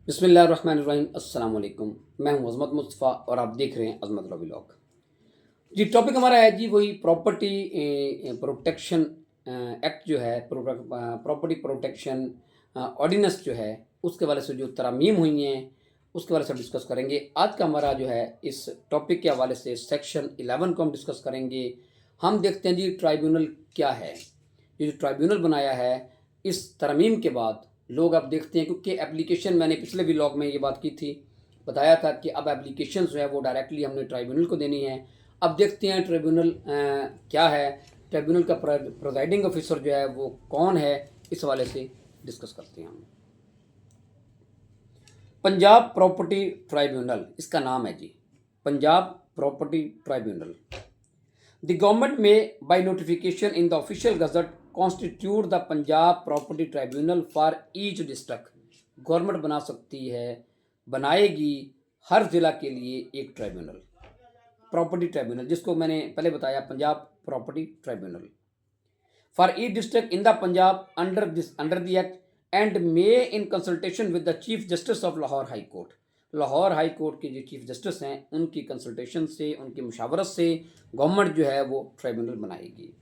बिस्मिल्लाहिर्रहमानिर्रहीम अस्सलाम वालेकुम। मैं हूं अज़मत मुस्तफ़ा और आप देख रहे हैं अज़मत रवि व्लॉग। जी, टॉपिक हमारा है जी वही प्रॉपर्टी प्रोटेक्शन एक्ट जो है, प्रॉपर्टी प्रोटेक्शन ऑर्डिनेंस जो है, उसके वाले से जो तरमीम हुई हैं उसके वाले से डिस्कस करेंगे। आज का हमारा जो है इस टॉपिक के हवाले से सेक्शन 11 को हम डिस्कस करेंगे। हम देखते हैं जी ट्राइब्यूनल क्या है। ये जो ट्राइब्यूनल बनाया है इस तरमीम के बाद लोग अब देखते हैं, क्योंकि एप्लीकेशन मैंने पिछले व्लॉग में ये बात की थी, बताया था कि अब एप्लीकेशन जो है वो डायरेक्टली हमने ट्राइब्यूनल को देनी है। अब देखते हैं ट्राइब्यूनल क्या है, ट्राइब्यूनल का प्रिजाइडिंग ऑफिसर जो है वो कौन है, इस हवाले से डिस्कस करते हैं हम। पंजाब प्रॉपर्टी ट्राइब्यूनल इसका नाम है जी, Punjab property tribunal. The government में by notification in the official gazette constitute the Punjab property tribunal for each district. Government बना सकती है, बनाएगी हर ज़िला के लिए एक ट्राइब्यूनल, प्रॉपर्टी ट्राइब्यूनल, जिसको मैंने पहले बताया Punjab property tribunal for each district in the Punjab under the act and may in consultation with the chief justice of Lahore high court. Lahore high court के जो चीफ जस्टिस हैं उनकी कंसल्टेशन से, उनकी मुशावरत से गवर्नमेंट जो है वो ट्राइब्यूनल बनाएगी।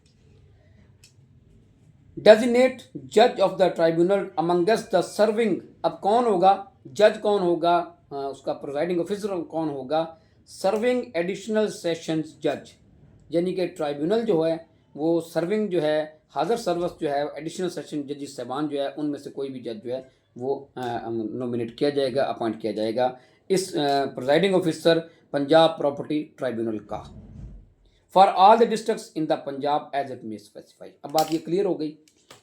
डेजिग्नेट जज of the tribunal amongst the serving. अब कौन होगा जज, कौन होगा उसका प्रिजाइडिंग ऑफिसर कौन होगा, सर्विंग एडिशनल सेशंस जज, यानी कि ट्राइब्यूनल जो है वो सर्विंग जो है, हाजिर सर्वस जो है, एडिशनल सेशन जजेस साहबान जो है उनमें से कोई भी जज जो है वो नॉमिनेट किया जाएगा, अपॉइंट किया जाएगा इस presiding officer Punjab property tribunal का for all the districts in the Punjab as it may specify. अब बात ये क्लियर हो गई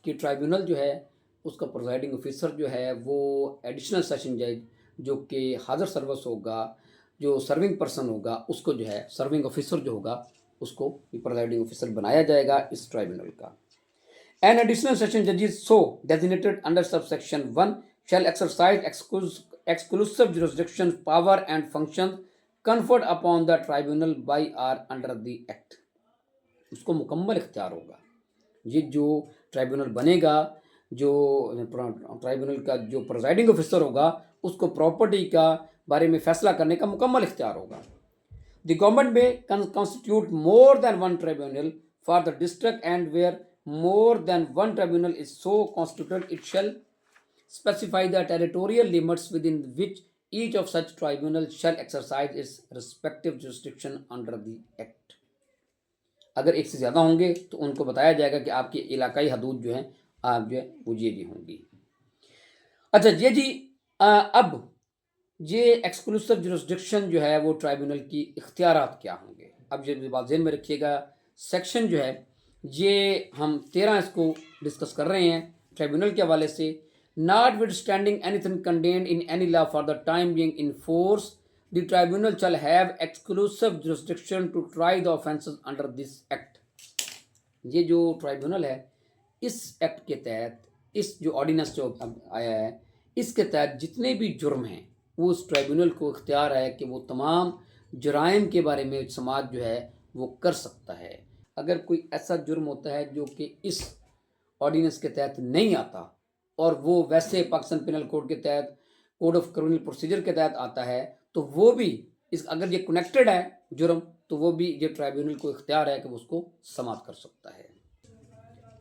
कि ट्राइब्यूनल जो है उसका प्रिजाइडिंग ऑफिसर जो है वो एडिशनल सेशन जज जो कि हाजिर सर्वस होगा, जो सर्विंग पर्सन होगा उसको जो है सर्विंग ऑफिसर जो होगा उसको प्रिजाइडिंग ऑफिसर बनाया जाएगा इस ट्राइब्यूनल का। एन एडिशनल सेशन जजेस so designated under sub section 1 shall exercise exclusive jurisdiction power and functions conferred upon the tribunal by or under the act। उसको मुकम्मल इख्तियार होगा। ये जो ट्राइब्यूनल बनेगा, जो ट्राइब्यूनल का जो प्रिजाइडिंग ऑफिसर होगा उसको प्रॉपर्टी का बारे में फैसला करने का मुकम्मल इख्तियार होगा। The government may constitute more than one tribunal for the district and where more than one tribunal is so constituted, it shall specify the territorial limits within which each of such tribunals shall exercise its respective jurisdiction under the act। अगर एक से ज़्यादा होंगे तो उनको बताया जाएगा कि आपकी इलाकाई हदूद जो हैं आप जो है वो ये होंगी। अच्छा ये जी अब ये एक्सक्लूसिव जुरिस्डिक्शन जो है वो ट्राइब्यूनल की इख्तियारात क्या होंगे। अब ये बात ज़हन में रखिएगा, सेक्शन जो है ये हम 13 इसको डिस्कस कर रहे हैं ट्राइब्यूनल के हवाले से। Notwithstanding anything contained in any law for the time being in force the tribunal shall have exclusive jurisdiction to try the offences under this act. ये जो ट्राइब्यूनल है इस एक्ट के तहत, इस जो ऑर्डिनेंस जो अब आया है इसके तहत जितने भी जुर्म हैं वो उस ट्राइब्यूनल को इख्तियार है कि वो तमाम जुराइम के बारे में समाज जो है वो कर सकता है। अगर कोई ऐसा जुर्म होता है जो कि इस ऑर्डिनेंस के तहत नहीं आता और वो वैसे पाकिस्तान पिनल कोड के तहत, कोड ऑफ क्रिमिनल प्रोसीजर के तहत आता है, तो वो भी इस अगर ये कनेक्टेड है जुर्म तो वो भी ये ट्राइब्यूनल को इख्तियार है कि वो उसको समाप्त कर सकता है।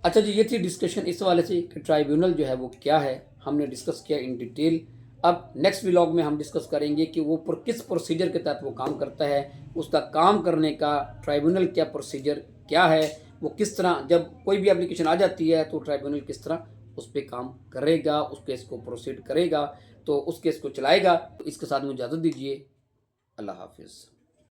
अच्छा जी, ये थी डिस्कशन इस वाले से कि ट्राइब्यूनल जो है वो क्या है, हमने डिस्कस किया इन डिटेल। अब नेक्स्ट व्लॉग में हम डिस्कस करेंगे कि वो किस प्रोसीजर के तहत वो काम करता है, उसका काम करने का ट्राइब्यूनल क्या प्रोसीजर क्या है, वो किस तरह जब कोई भी एप्लीकेशन आ जाती है तो ट्राइब्यूनल किस तरह उस पर काम करेगा, उस केस को प्रोसीड करेगा, तो उस केस को चलाएगा। तो इसके साथ मुझे इजाज़त दीजिए। अल्लाह हाफिज़।